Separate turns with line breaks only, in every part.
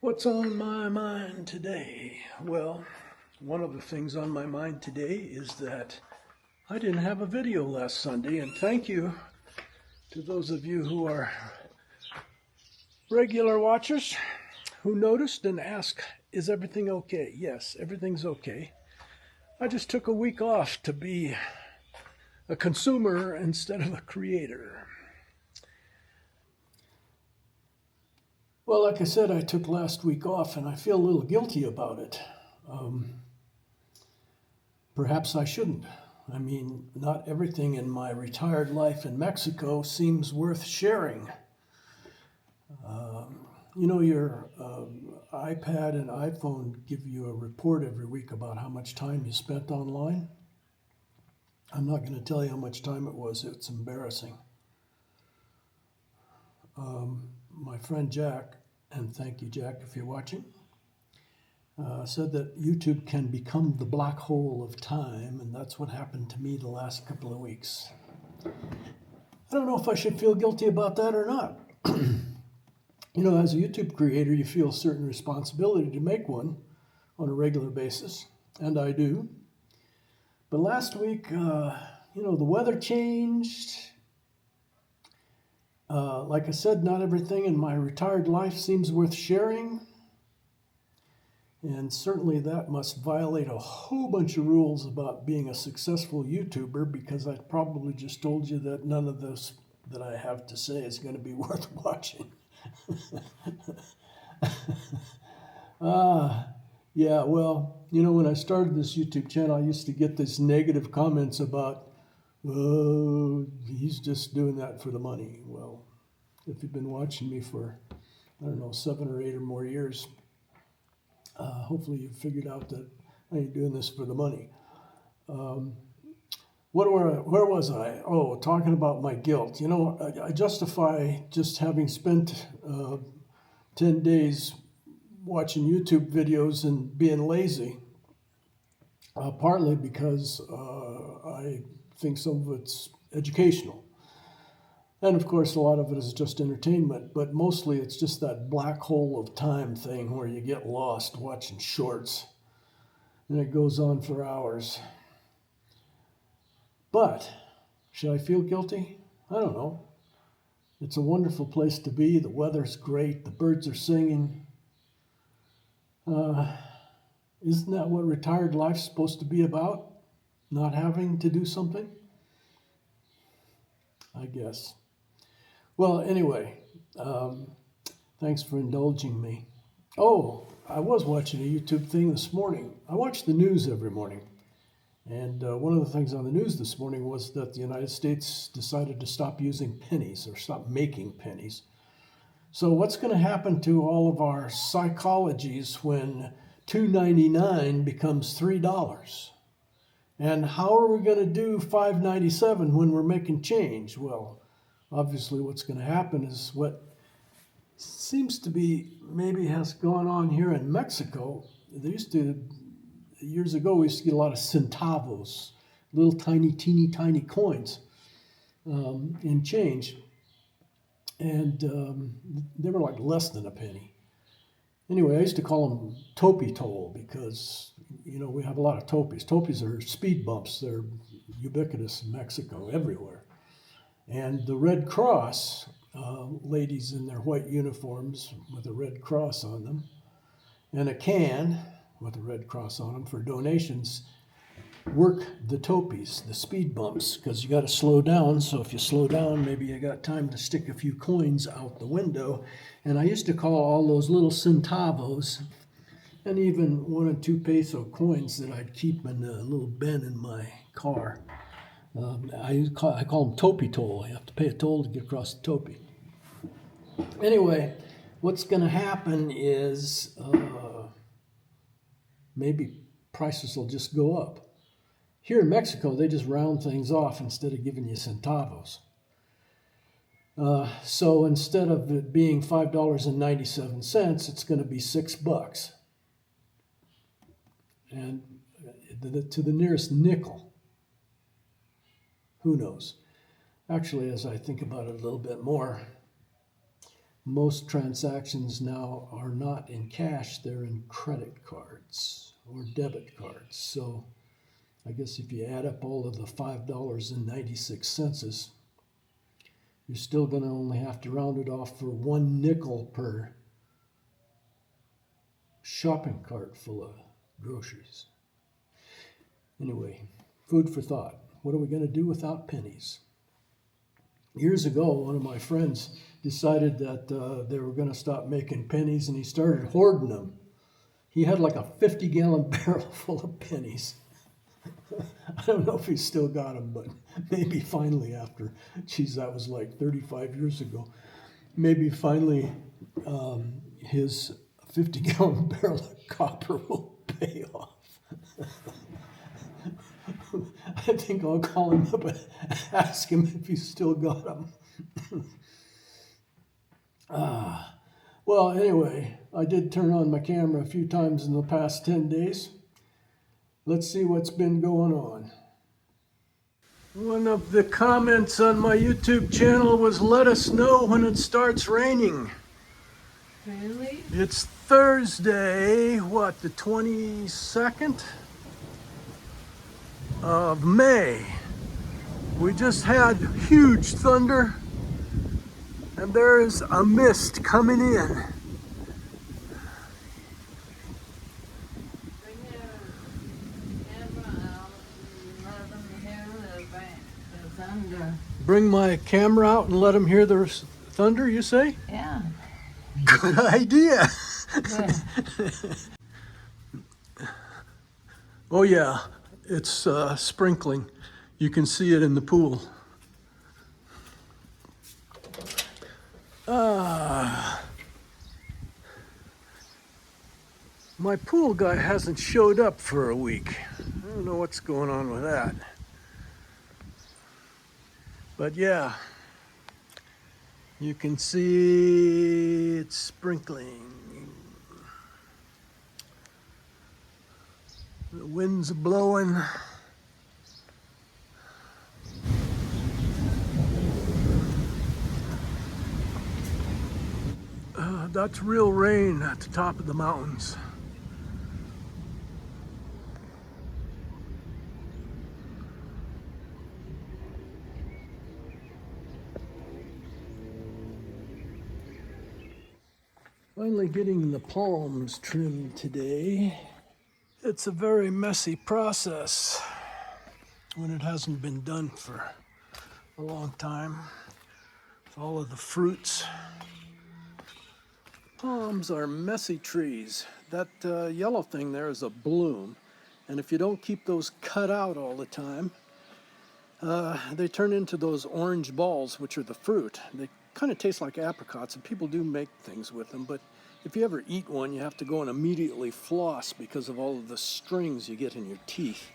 What's on my mind today? Well, one of the things on my mind today is that I didn't have a video last Sunday, and thank you to those of you who are regular watchers who noticed and asked, is everything okay? Yes, everything's okay. I just took a week off to be a consumer instead of a creator. Well, like I said, I took last week off and I feel a little guilty about it. Perhaps I shouldn't. I mean, not everything in my retired life in Mexico seems worth sharing. Your iPad and iPhone give you a report every week about how much time you spent online. I'm not going to tell you how much time it was. It's embarrassing. My friend Jack, and thank you, Jack, if you're watching, said that YouTube can become the black hole of time, and that's what happened to me the last couple of weeks. I don't know if I should feel guilty about that or not. As a YouTube creator, you feel a certain responsibility to make one on a regular basis, and I do. But last week, the weather changed. Like I said, not everything in my retired life seems worth sharing. And certainly that must violate a whole bunch of rules about being a successful YouTuber, because I probably just told you that none of this that I have to say is going to be worth watching. Yeah, well, when I started this YouTube channel, I used to get these negative comments about, oh, he's just doing that for the money. Well, if you've been watching me for, 7 or 8 or more years, hopefully you've figured out that I ain't doing this for the money. Where was I? Oh, talking about my guilt. I justify just having spent 10 days watching YouTube videos and being lazy, partly because I think some of it's educational. And of course, a lot of it is just entertainment, but mostly it's just that black hole of time thing where you get lost watching shorts and it goes on for hours. But should I feel guilty? I don't know. It's a wonderful place to be. The weather's great. The birds are singing. Isn't that what retired life's supposed to be about? Not having to do something? I guess. Well, anyway, thanks for indulging me. Oh, I was watching a YouTube thing this morning. I watch the news every morning. And one of the things on the news this morning was that the United States decided to stop using pennies, or stop making pennies. So what's going to happen to all of our psychologies when $2.99 becomes $3? And how are we going to do $5.97 when we're making change? Well, obviously what's going to happen is what seems to be maybe has gone on here in Mexico. Years ago, we used to get a lot of centavos, little tiny, teeny, tiny coins in change. And they were like less than a penny. Anyway, I used to call them topi toll because, we have a lot of topis. Topis are speed bumps. They're ubiquitous in Mexico, everywhere. And the Red Cross, ladies in their white uniforms with a Red Cross on them, and a can with a Red Cross on them for donations, work the topis, the speed bumps, because you got to slow down. So if you slow down, maybe you got time to stick a few coins out the window. And I used to call all those little centavos and even 1 and 2 peso coins that I'd keep in a little bin in my car. I call them topi toll. You have to pay a toll to get across the topi. Anyway, what's going to happen is maybe prices will just go up. Here in Mexico, they just round things off instead of giving you centavos. So instead of it being $5.97, it's going to be $6. And to the nearest nickel. Who knows? Actually, as I think about it a little bit more, most transactions now are not in cash, they're in credit cards or debit cards. So I guess if you add up all of the $5.96, you're still going to only have to round it off for 1 nickel per shopping cart full of groceries. Anyway, food for thought. What are we going to do without pennies? Years ago, one of my friends decided that they were going to stop making pennies, and he started hoarding them. He had like a 50-gallon barrel full of pennies. I don't know if he's still got them, but maybe finally after, geez, that was like 35 years ago, maybe finally his 50-gallon barrel of copper will pay off. I think I'll call him up and ask him if he's still got them. Well, anyway, I did turn on my camera a few times in the past 10 days. Let's see what's been going on. One of the comments on my YouTube channel was, let us know when it starts raining.
Really?
It's Thursday, what, the 22nd of May. We just had huge thunder, and there's a mist coming in.
Bring your camera out and let them hear the thunder.
Bring my camera out and let them hear the thunder, you say?
Yeah.
Good idea.
Good.
Oh yeah, it's sprinkling. You can see it in the pool. My pool guy hasn't showed up for a week. I don't know what's going on with that. But yeah, you can see it's sprinkling. The wind's blowing. That's real rain at the top of the mountains. Finally getting the palms trimmed today. It's a very messy process when it hasn't been done for a long time. All of the fruits. Palms are messy trees. That yellow thing there is a bloom. And if you don't keep those cut out all the time, they turn into those orange balls, which are the fruit. They kind of taste like apricots, and people do make things with them, but if you ever eat one, you have to go and immediately floss because of all of the strings you get in your teeth.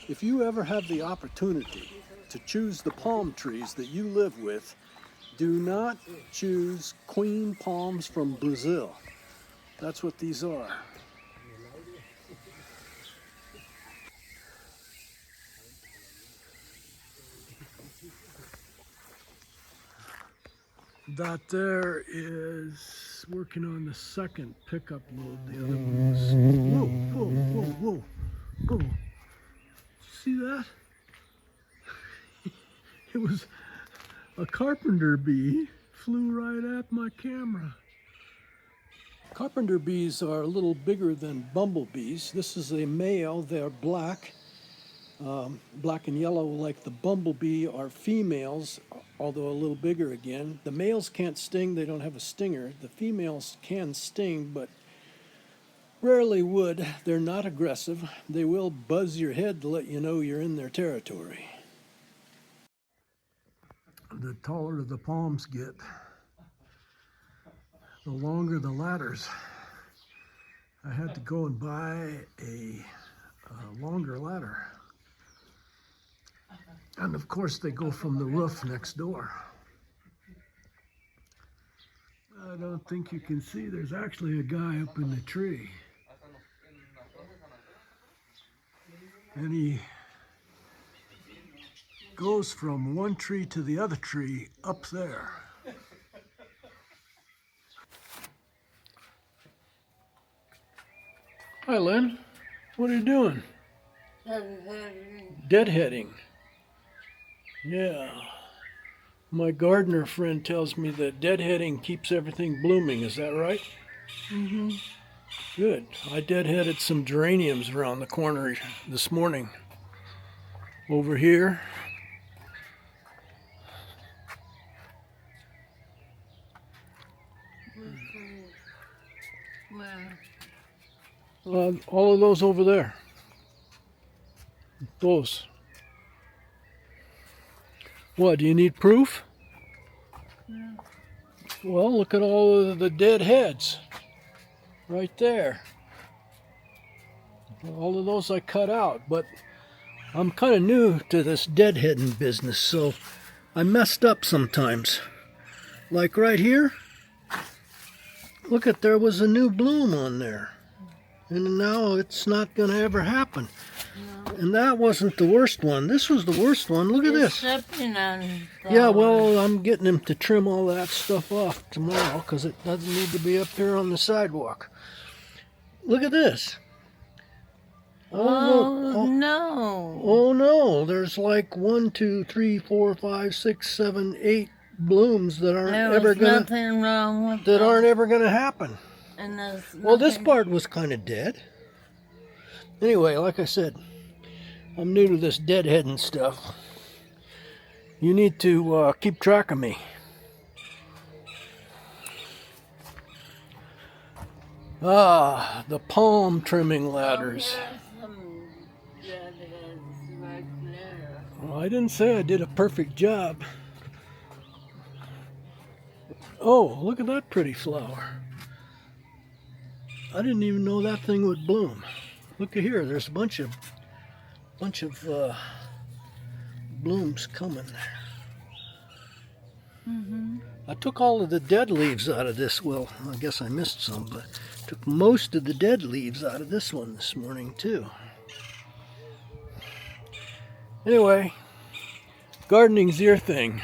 If you ever have the opportunity to choose the palm trees that you live with, do not choose queen palms from Brazil. That's what these are. That there is working on the second pickup load. The other one was, whoa. Did you see that? It was a carpenter bee flew right at my camera. Carpenter bees are a little bigger than bumblebees. This is a male. They're black. Black and yellow like the bumblebee are females, although a little bigger again. The males can't sting, they don't have a stinger. The females can sting, but rarely would. They're not aggressive. They will buzz your head to let you know you're in their territory. The taller the palms get, the longer the ladders. I had to go and buy a longer ladder. And of course they go from the roof next door. I don't think you can see, there's actually a guy up in the tree. And he goes from one tree to the other tree up there. Hi, Lynn. What are you doing? Deadheading. Yeah. My gardener friend tells me that deadheading keeps everything blooming. Is that right?
Mm-hmm.
Good. I deadheaded some geraniums around the corner this morning. Over here.
Where?
All of those over there. Those. What, do you need proof?
Yeah.
Well, look at all of the dead heads. Right there. All of those I cut out, but I'm kind of new to this deadheading business, so I messed up sometimes. Like right here. Look at, there was a new bloom on there. And now it's not going to ever happen.
No.
And that wasn't the worst one. This was the worst one. Look at this.
Stepping on
Yeah, well, I'm getting him to trim all that stuff off tomorrow because it doesn't need to be up here on the sidewalk. Look at this.
No.
Oh no, there's like 1, 2, 3, 4, 5, 6, 7, 8 blooms that aren't ever gonna
nothing wrong with
that aren't ever gonna happen.
And
well, this part was kind of dead. Anyway, like I said, I'm new to this deadheading stuff. You need to keep track of me. Ah, the palm trimming ladders. Well, I didn't say I did a perfect job. Oh, look at that pretty flower. I didn't even know that thing would bloom. Look at here, there's a bunch of blooms coming there.
Mm-hmm.
I took all of the dead leaves out of this. Well, I guess I missed some, but took most of the dead leaves out of this one this morning too. Anyway, gardening's your thing.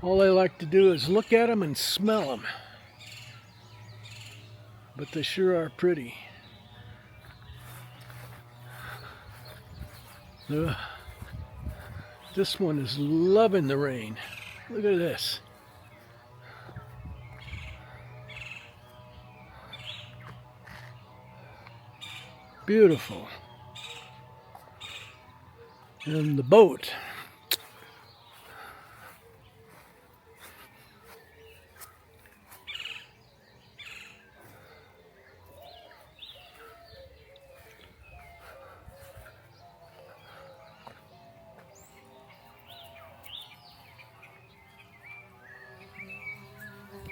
All I like to do is look at them and smell them. But they sure are pretty. This one is loving the rain. Look at this. Beautiful. And the boat.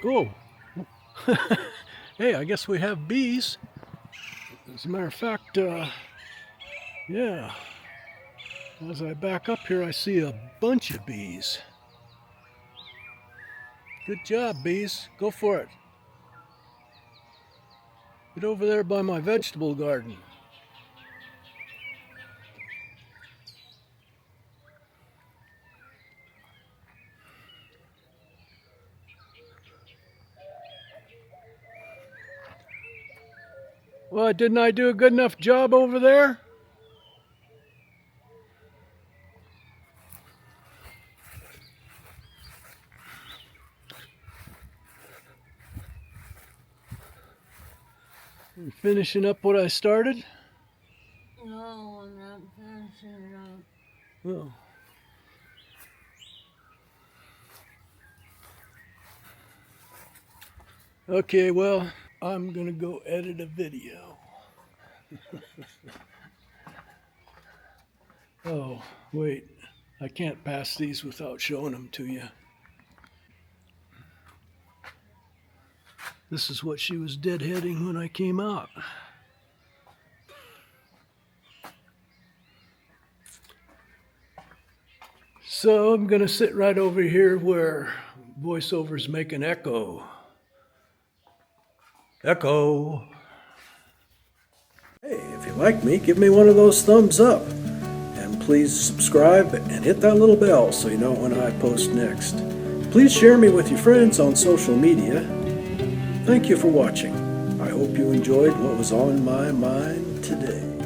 Oh, hey, I guess we have bees. As a matter of fact, yeah, as I back up here, I see a bunch of bees. Good job, bees. Go for it. Get over there by my vegetable garden. Well, didn't I do a good enough job over there? You finishing up what I started?
No, I'm not finishing up.
Oh. Okay, well, I'm gonna go edit a video. Oh, wait, I can't pass these without showing them to you. This is what she was deadheading when I came out. So I'm gonna sit right over here where voiceovers make an echo. Echo. Hey, if you like me, give me one of those thumbs up. And please subscribe and hit that little bell so you know when I post next. Please share me with your friends on social media. Thank you for watching. I hope you enjoyed what was on my mind today.